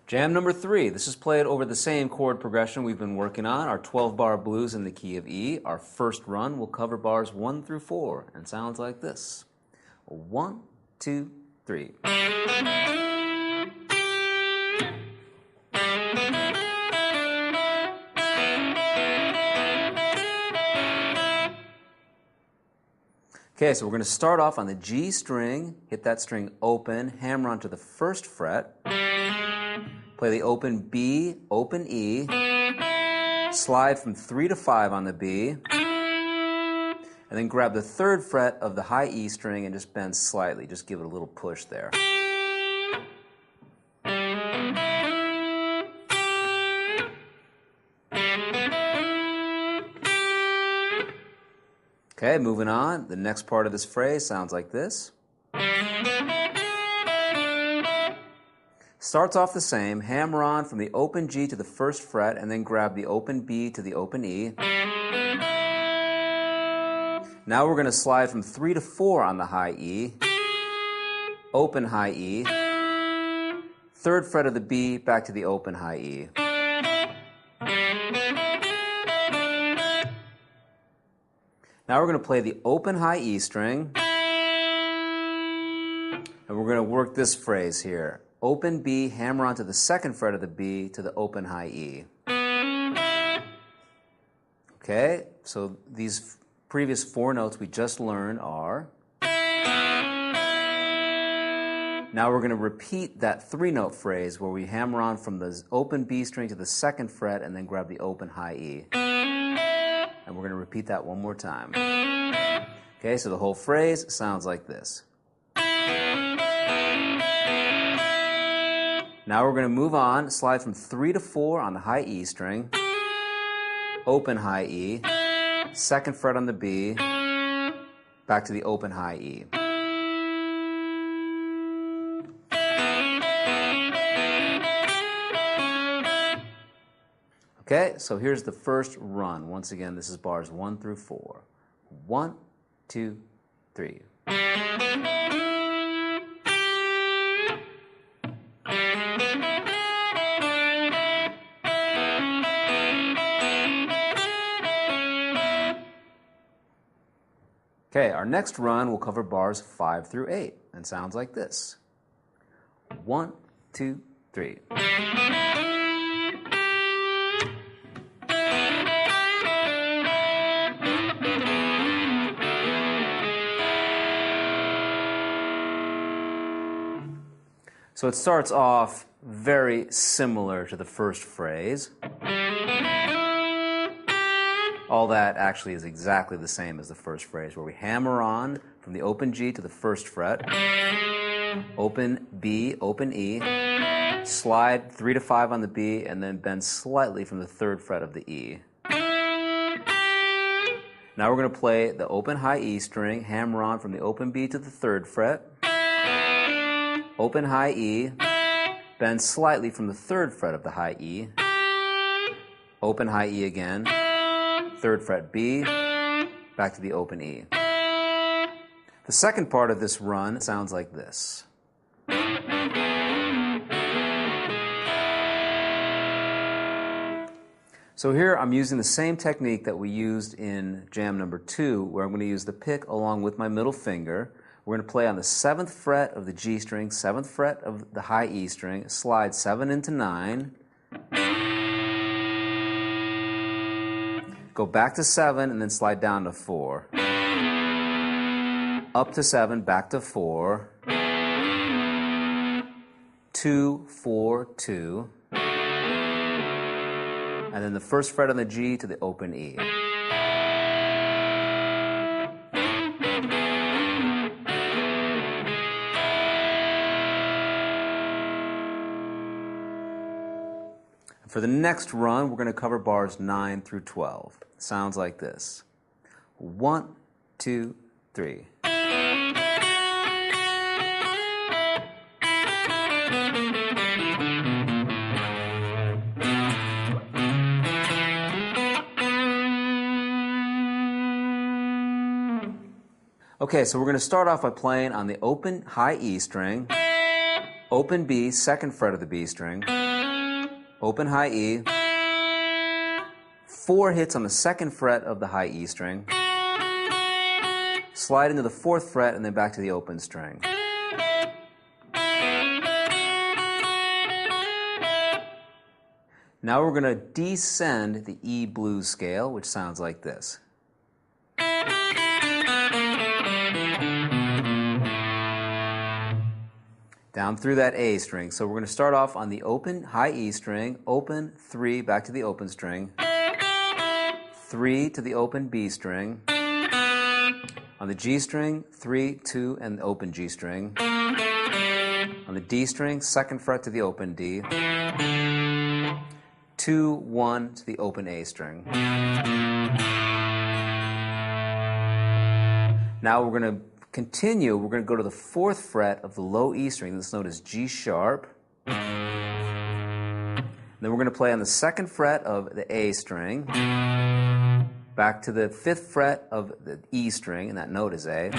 Jam number 3. This is played over the same chord progression we've been working on, our 12-bar blues in the key of E. Our first run will cover bars 1 through 4 and sounds like this. 1, 2, 3. Okay, so we're going to start off on the G string, hit that string open, hammer onto the first fret, play the open B, open E, slide from 3 to 5 on the B, and then grab the third fret of the high E string and just bend slightly, just give it a little push there. Okay, moving on. The next part of this phrase sounds like this. Starts off the same, hammer on from the open G to the first fret, and then grab the open B to the open E. Now we're going to slide from 3 to 4 on the high E, open high E, third fret of the B back to the open high E. Now we're going to play the open high E string, and we're going to work this phrase here. Open B, hammer onto the second fret of the B to the open high E. Okay, so these previous 4 notes we just learned are. Now we're going to repeat that 3-note phrase where we hammer on from the open B string to the second fret and then grab the open high E. And we're going to repeat that one more time. Okay, so the whole phrase sounds like this. Now we're going to move on, slide from 3 to 4 on the high E string, open high E, second fret on the B, back to the open high E. Okay, so here's the first run. Once again, this is bars 1 through 4. 1, 2, 3. Okay, our next run will cover bars 5 through 8 and sounds like this. 1, 2, 3. So it starts off very similar to the first phrase. All that actually is exactly the same as the first phrase, where we hammer on from the open G to the first fret, open B, open E, slide 3 to 5 on the B, and then bend slightly from the third fret of the E. Now we're going to play the open high E string, hammer on from the open B to the third fret, open high E, bend slightly from the third fret of the high E, open high E again, third fret B, back to the open E. The second part of this run sounds like this. So here I'm using the same technique that we used in jam number 2, where I'm going to use the pick along with my middle finger. We're going to play on the 7th fret of the G string, 7th fret of the high E string, slide 7 into 9, go back to 7 and then slide down to 4, up to 7, back to 4, 2, 4, 2, and then the first fret on the G to the open E. For the next run, we're going to cover bars 9 through 12. Sounds like this. 1, 2, 3. Okay, so we're going to start off by playing on the open high E string, open B, second fret of the B string, open high E, 4 hits on the 2nd fret of the high E string, slide into the 4th fret and then back to the open string. Now we're going to descend the E blues scale, which sounds like this. Down through that A string. So we're going to start off on the open high E string, open 3, back to the open string, 3 to the open B string, on the G string, 3, 2, and the open G string, on the D string, 2nd fret to the open D, 2, 1 to the open A string. Now we're going to continue. We're going to go to the 4th fret of the low E string. This note is G sharp. Then we're going to play on the 2nd fret of the A string, back to the 5th fret of the E string, and that note is A.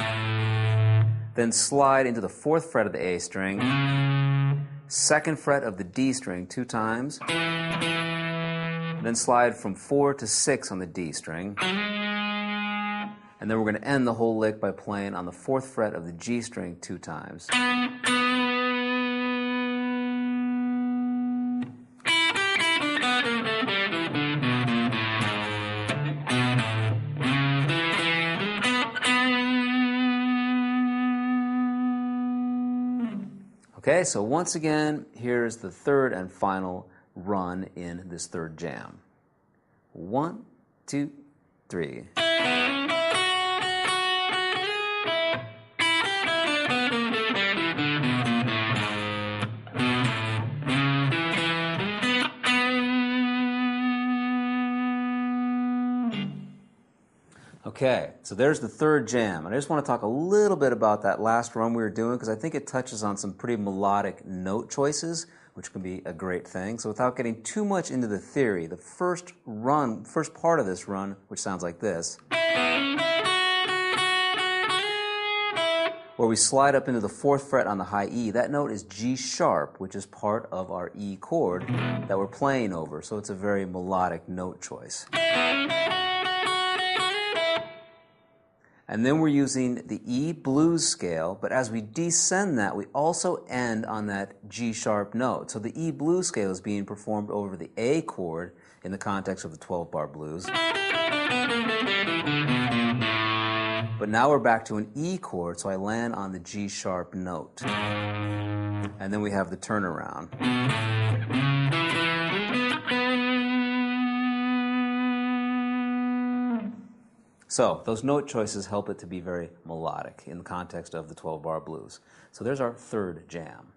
Then slide into the 4th fret of the A string, 2nd fret of the D string 2 times, then slide from 4 to 6 on the D string, and then we're going to end the whole lick by playing on the 4th fret of the G string 2 times. Okay, so once again, here's the 3rd and final run in this 3rd jam. 1, 2, 3. Okay, so there's the 3rd jam, and I just want to talk a little bit about that last run we were doing because I think it touches on some pretty melodic note choices, which can be a great thing. So without getting too much into the theory, the first part of this run, which sounds like this, where we slide up into the 4th fret on the high E, that note is G sharp, which is part of our E chord that we're playing over, so it's a very melodic note choice. And then we're using the E blues scale, but as we descend that, we also end on that G sharp note. So the E blues scale is being performed over the A chord in the context of the 12-bar blues. But now we're back to an E chord, so I land on the G sharp note. And then we have the turnaround. So those note choices help it to be very melodic in the context of the 12-bar blues. So there's our 3rd jam.